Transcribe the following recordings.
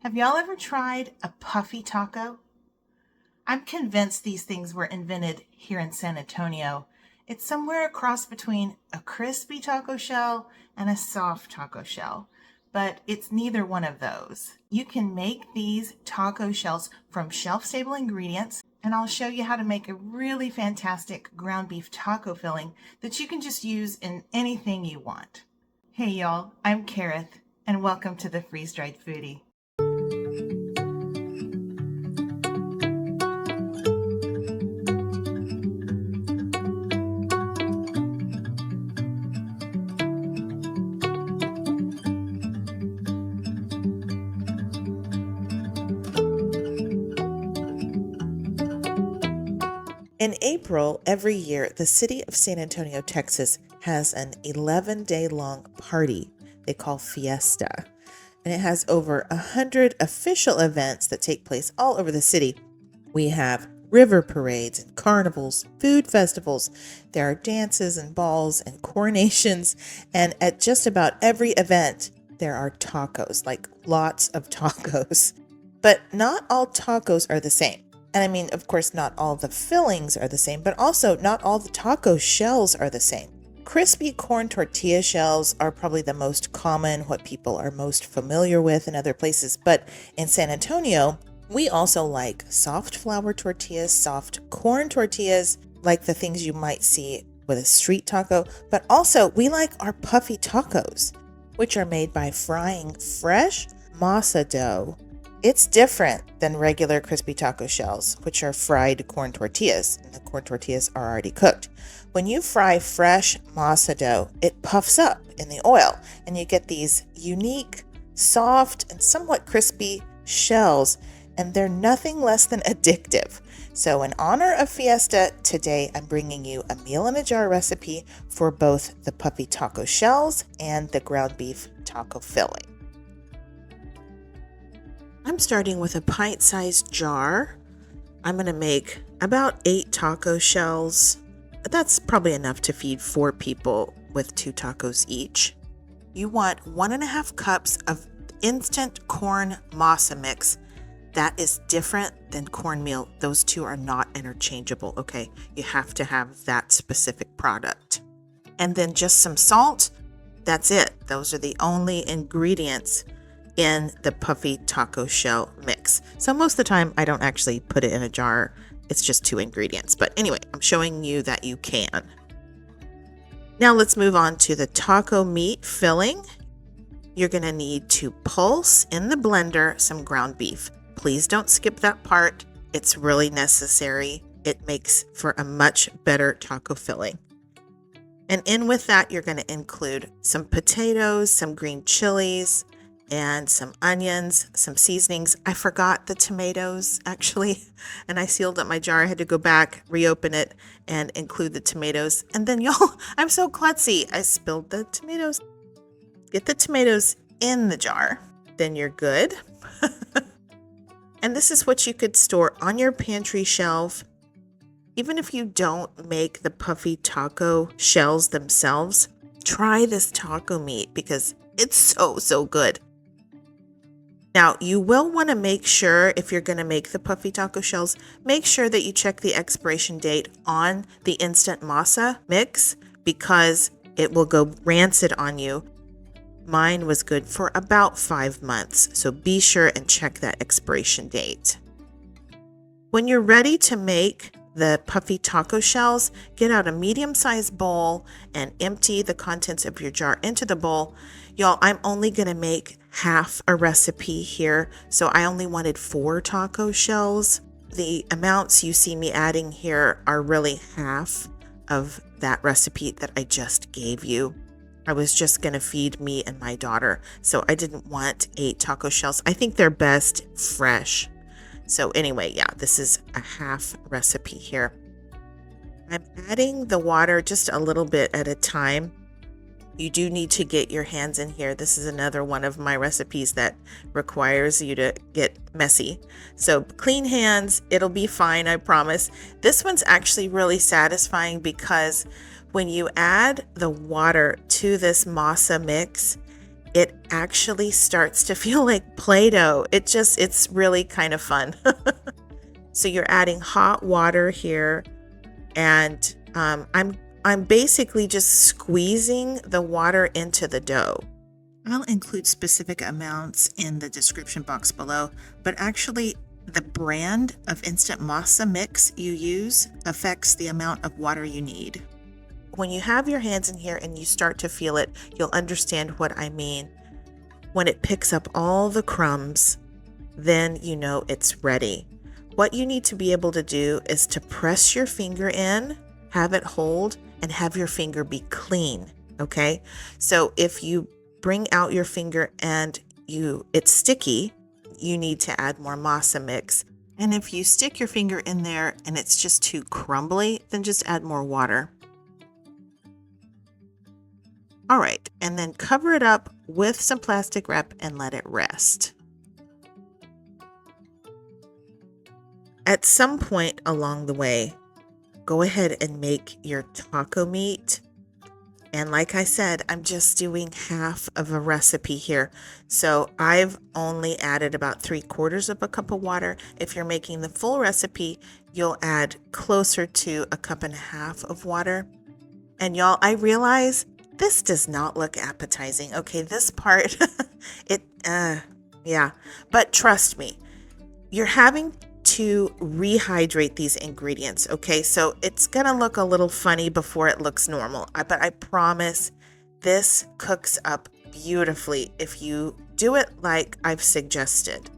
Have y'all ever tried a puffy taco? I'm convinced these things were invented here in San Antonio. It's somewhere a cross between a crispy taco shell and a soft taco shell, but it's neither one of those. You can make these taco shells from shelf-stable ingredients, and I'll show you how to make a really fantastic ground beef taco filling that you can just use in anything you want. Hey y'all, I'm Kareth, and welcome to the Freeze-Dried Foodie. In April every year, the city of San Antonio, Texas has an 11-day-long party they call Fiesta. And it has over 100 official events that take place all over the city. We have river parades and carnivals, food festivals. There are dances and balls and coronations. And at just about every event, there are tacos, like lots of tacos. But not all tacos are the same. And I mean, of course, not all the fillings are the same, but also not all the taco shells are the same. Crispy corn tortilla shells are probably the most common, what people are most familiar with in other places. But in San Antonio, we also like soft flour tortillas, soft corn tortillas, like the things you might see with a street taco. But also, we like our puffy tacos, which are made by frying fresh masa dough. It's different than regular crispy taco shells, which are fried corn tortillas, and the corn tortillas are already cooked. When you fry fresh masa dough, it puffs up in the oil, and you get these unique, soft, and somewhat crispy shells, and they're nothing less than addictive. So in honor of Fiesta, today I'm bringing you a meal in a jar recipe for both the puffy taco shells and the ground beef taco filling. I'm starting with a pint-sized jar. I'm going to make about 8 taco shells. That's probably enough to feed 4 people with 2 tacos each. You want 1.5 cups of instant corn masa mix. That is different than cornmeal. Those two are not interchangeable, okay? You have to have that specific product. And then just some salt. That's it. Those are the only ingredients in the puffy taco shell mix. So most of the time I don't actually put it in a jar. It's just 2 ingredients. But anyway, I'm showing you that you can. Now let's move on to the taco meat filling. You're going to need to pulse in the blender some ground beef. Please don't skip that part. It's really necessary. It makes for a much better taco filling. And in with that, you're going to include some potatoes, some green chilies, and some onions, some seasonings. I forgot the tomatoes actually, and I sealed up my jar. I had to go back, reopen it, and include the tomatoes. And then y'all, I'm so klutzy. I spilled the tomatoes. Get the tomatoes in the jar, then you're good. And this is what you could store on your pantry shelf. Even if you don't make the puffy taco shells themselves, try this taco meat because it's so good. Now, you will want to make sure, if you're going to make the puffy taco shells, make sure that you check the expiration date on the instant masa mix because it will go rancid on you. Mine was good for about 5 months, so be sure and check that expiration date. When you're ready to make the puffy taco shells, get out a medium-sized bowl and empty the contents of your jar into the bowl. Y'all, I'm only going to make half a recipe here, so I only wanted 4 taco shells. The amounts you see me adding here are really half of that recipe that I just gave you. I was just going to feed me and my daughter, so I didn't want 8 taco shells. I think they're best fresh. So anyway, yeah, this is a half recipe here. I'm adding the water just a little bit at a time. You do need to get your hands in here. This is another one of my recipes that requires you to get messy. So clean hands, it'll be fine, I promise. This one's actually really satisfying because when you add the water to this masa mix, it actually starts to feel like Play-Doh. It's really kind of fun. So you're adding hot water here, and I'm basically just squeezing the into the dough. I'll include specific amounts in the description box below, but actually the brand of instant masa mix you use affects the amount of water you need. When you have your hands in here and you start to feel it, you'll understand what I mean. When it picks up all the crumbs, then you know it's ready. What you need to be able to do is to press your finger in, have it hold, and have your finger be clean, okay? So if you bring out your finger and it's sticky, you need to add more masa mix. And if you stick your finger in there and it's just too crumbly, then just add more water. All right, and then cover it up with some plastic wrap and let it rest. At some point along the way, go ahead and make your taco meat. And like I said, I'm just doing half of a recipe here. So I've only added about 3/4 of a cup of water. If you're making the full recipe, you'll add closer to 1.5 cups of water. And y'all, I realize this does not look appetizing. Okay, this part, yeah. But trust me, you're having to rehydrate these ingredients, okay? So it's gonna look a little funny before it looks normal, but I promise this cooks up beautifully if you do it like I've suggested.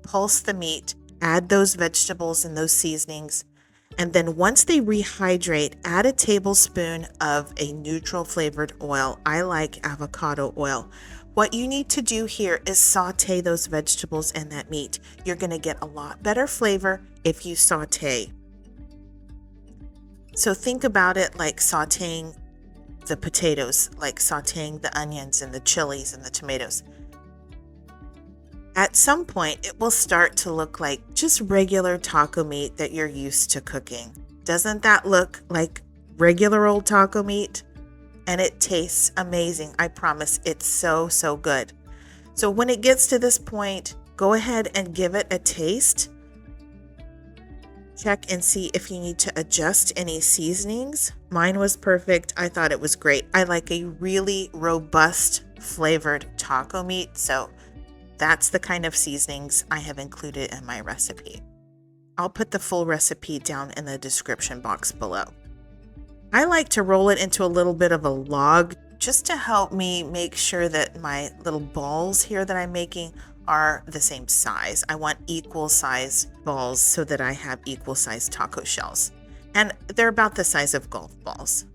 Pulse the meat, add those vegetables and those seasonings, and then once they rehydrate, add a tablespoon of a neutral flavored oil. I like avocado oil. What you need to do here is saute those vegetables and that meat. You're going to get a lot better flavor if you saute. So think about it like sauteing the potatoes, like sauteing the onions and the chilies and the tomatoes. At some point, it will start to look like just regular taco meat that you're used to cooking. Doesn't that look like regular old taco meat? And it tastes amazing. I promise, it's so, so good. So when it gets to this point, go ahead and give it a taste. Check and see if you need to adjust any seasonings. Mine was perfect. I thought it was great. I like a really robust flavored taco meat, so that's the kind of seasonings I have included in my recipe. I'll put the full recipe down in the description box below. I like to roll it into a little bit of a log just to help me make sure that my little balls here that I'm making are the same size. I want equal size balls so that I have equal size taco shells. And they're about the size of golf balls.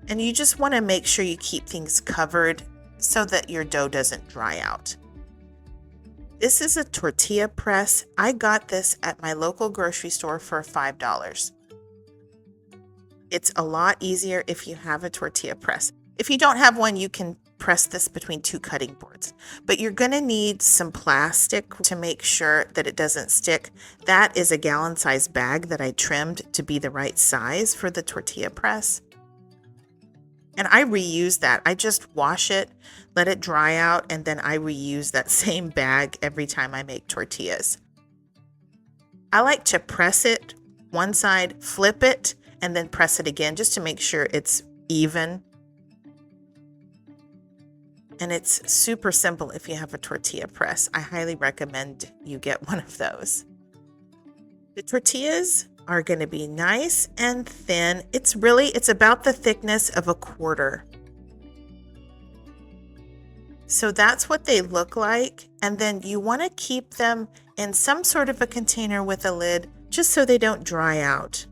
And you just want to make sure you keep things covered so that your dough doesn't dry out. This is a tortilla press. I got this at my local grocery store for $5. It's a lot easier if you have a tortilla press. If you don't have one, you can press this between 2 cutting boards. But you're going to need some plastic to make sure that it doesn't stick. That is a gallon-sized bag that I trimmed to be the right size for the tortilla press. And I reuse that. I just wash it, let it dry out, and then I reuse that same bag every time I make tortillas. I like to press it one side, flip it, and then press it again just to make sure it's even. And it's super simple if you have a tortilla press. I highly recommend you get one of those. The tortillas are going to be nice and thin. It's about the thickness of a quarter. So that's what they look like. And then you want to keep them in some sort of a container with a lid just so they don't dry out.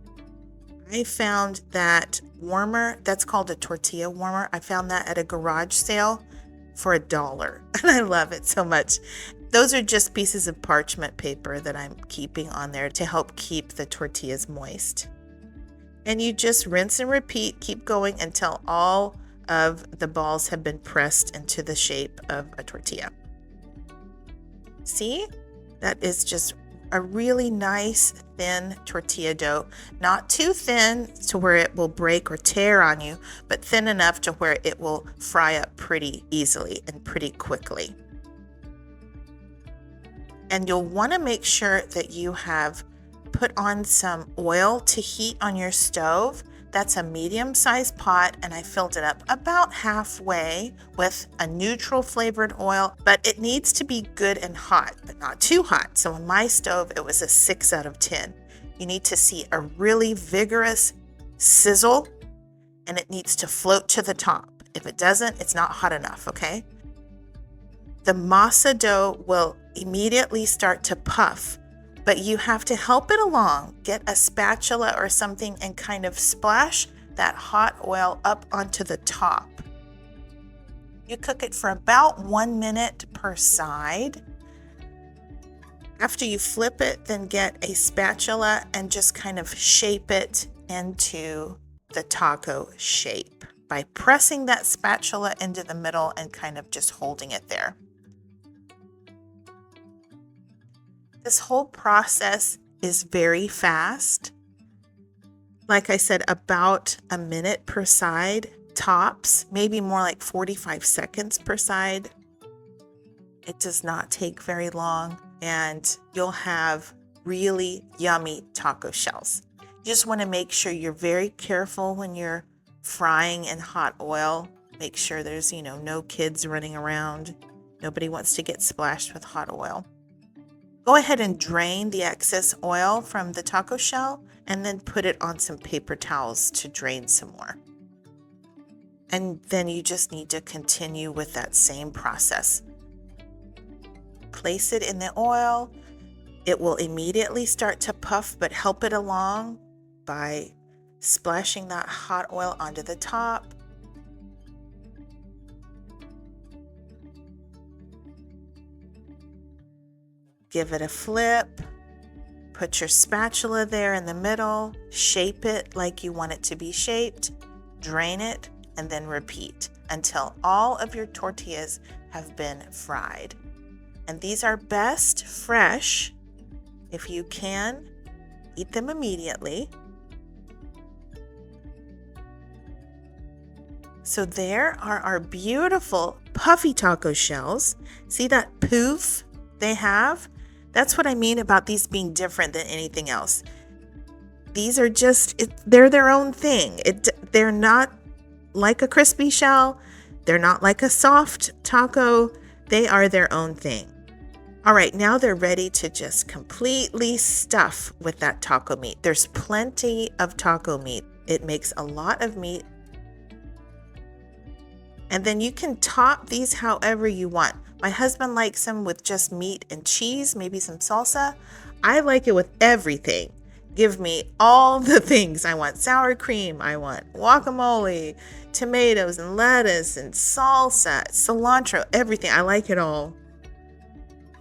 I found that warmer, that's called a tortilla warmer. I found that at a garage sale for $1, and I love it so much. Those are just pieces of parchment paper that I'm keeping on there to help keep the tortillas moist. And you just rinse and repeat, keep going until all of the balls have been pressed into the shape of a tortilla. See? That is just a really nice thin tortilla dough, not too thin to where it will break or tear on you, but thin enough to where it will fry up pretty easily and pretty quickly. And you'll want to make sure that you have put on some oil to heat on your stove. That's a medium-sized pot, and I filled it up about halfway with a neutral flavored oil, but it needs to be good and hot, but not too hot. So on my stove, it was a 6 out of 10. You need to see a really vigorous sizzle, and it needs to float to the top. If it doesn't, it's not hot enough, okay? The masa dough will immediately start to puff, but you have to help it along. Get a spatula or something and kind of splash that hot oil up onto the top. You cook it for about 1 minute per side. After you flip it, then get a spatula and just kind of shape it into the taco shape by pressing that spatula into the middle and kind of just holding it there. This whole process is very fast. Like I said, about a minute per side, tops, maybe more like 45 seconds per side. It does not take very long, and you'll have really yummy taco shells. You just want to make sure you're very careful when you're frying in hot oil. Make sure there's, no kids running around. Nobody wants to get splashed with hot oil. Go ahead and drain the excess oil from the taco shell and then put it on some paper towels to drain some more. And then you just need to continue with that same process. Place it in the oil. It will immediately start to puff, but help it along by splashing that hot oil onto the top. Give it a flip, put your spatula there in the middle, shape it like you want it to be shaped, drain it, and then repeat until all of your tortillas have been fried. And these are best fresh. If you can, eat them immediately. So there are our beautiful puffy taco shells. See that poof they have? That's what I mean about these being different than anything else. These are they're their own thing. They're not like a crispy shell. They're not like a soft taco. They are their own thing. All right, now they're ready to just completely stuff with that taco meat. There's plenty of taco meat. It makes a lot of meat. And then you can top these however you want. My husband likes them with just meat and cheese, maybe some salsa. I like it with everything. Give me all the things. I want sour cream. I want guacamole, tomatoes and lettuce and salsa, cilantro, everything. I like it all.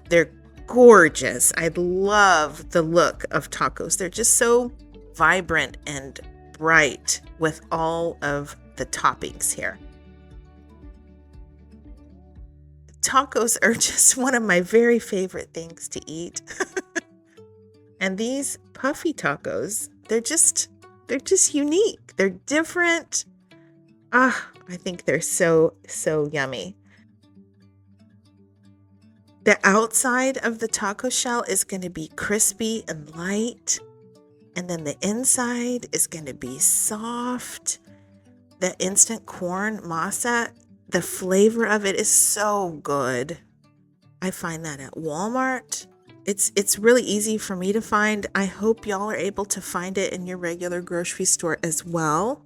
They're gorgeous. I love the look of tacos. They're just so vibrant and bright with all of the toppings here. Tacos are just one of my very favorite things to eat. And these puffy tacos, they're just unique. They're different. I think they're so yummy. The outside of the taco shell is going to be crispy and light. And then the inside is going to be soft. The instant corn masa, the flavor of it is so good. I find that at Walmart. It's really easy for me to find. I hope y'all are able to find it in your regular grocery store as well.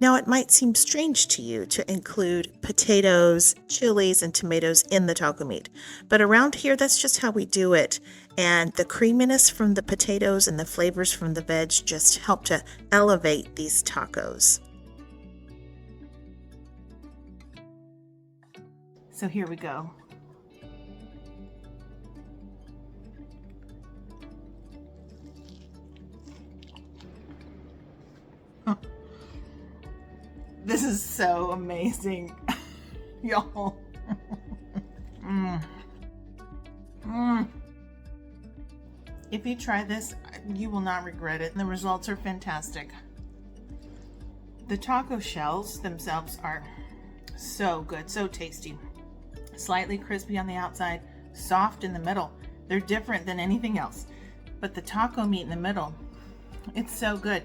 Now, it might seem strange to you to include potatoes, chilies, and tomatoes in the taco meat, but around here, that's just how we do it. And the creaminess from the potatoes and the flavors from the veg just help to elevate these tacos. So here we go. This is so amazing, y'all. If you try this, you will not regret it. The results are fantastic. The taco shells themselves are so good, so tasty. Slightly crispy on the outside, soft in the middle. They're different than anything else. But the taco meat in the middle, it's so good.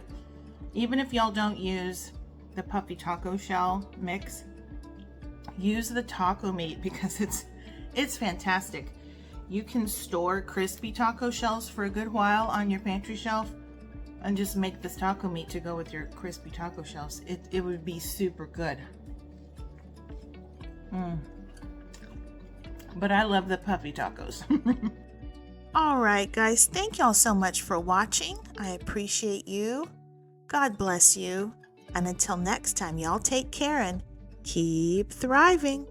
Even if y'all don't use the Puffy taco shell mix, use the taco meat because it's fantastic. You can store crispy taco shells for a good while on your pantry shelf and just make this taco meat to go with your crispy taco shells. It would be super good. But I love the Puffy tacos. All right, guys, thank y'all so much for watching. I appreciate you. God bless you. And until next time, y'all take care and keep thriving.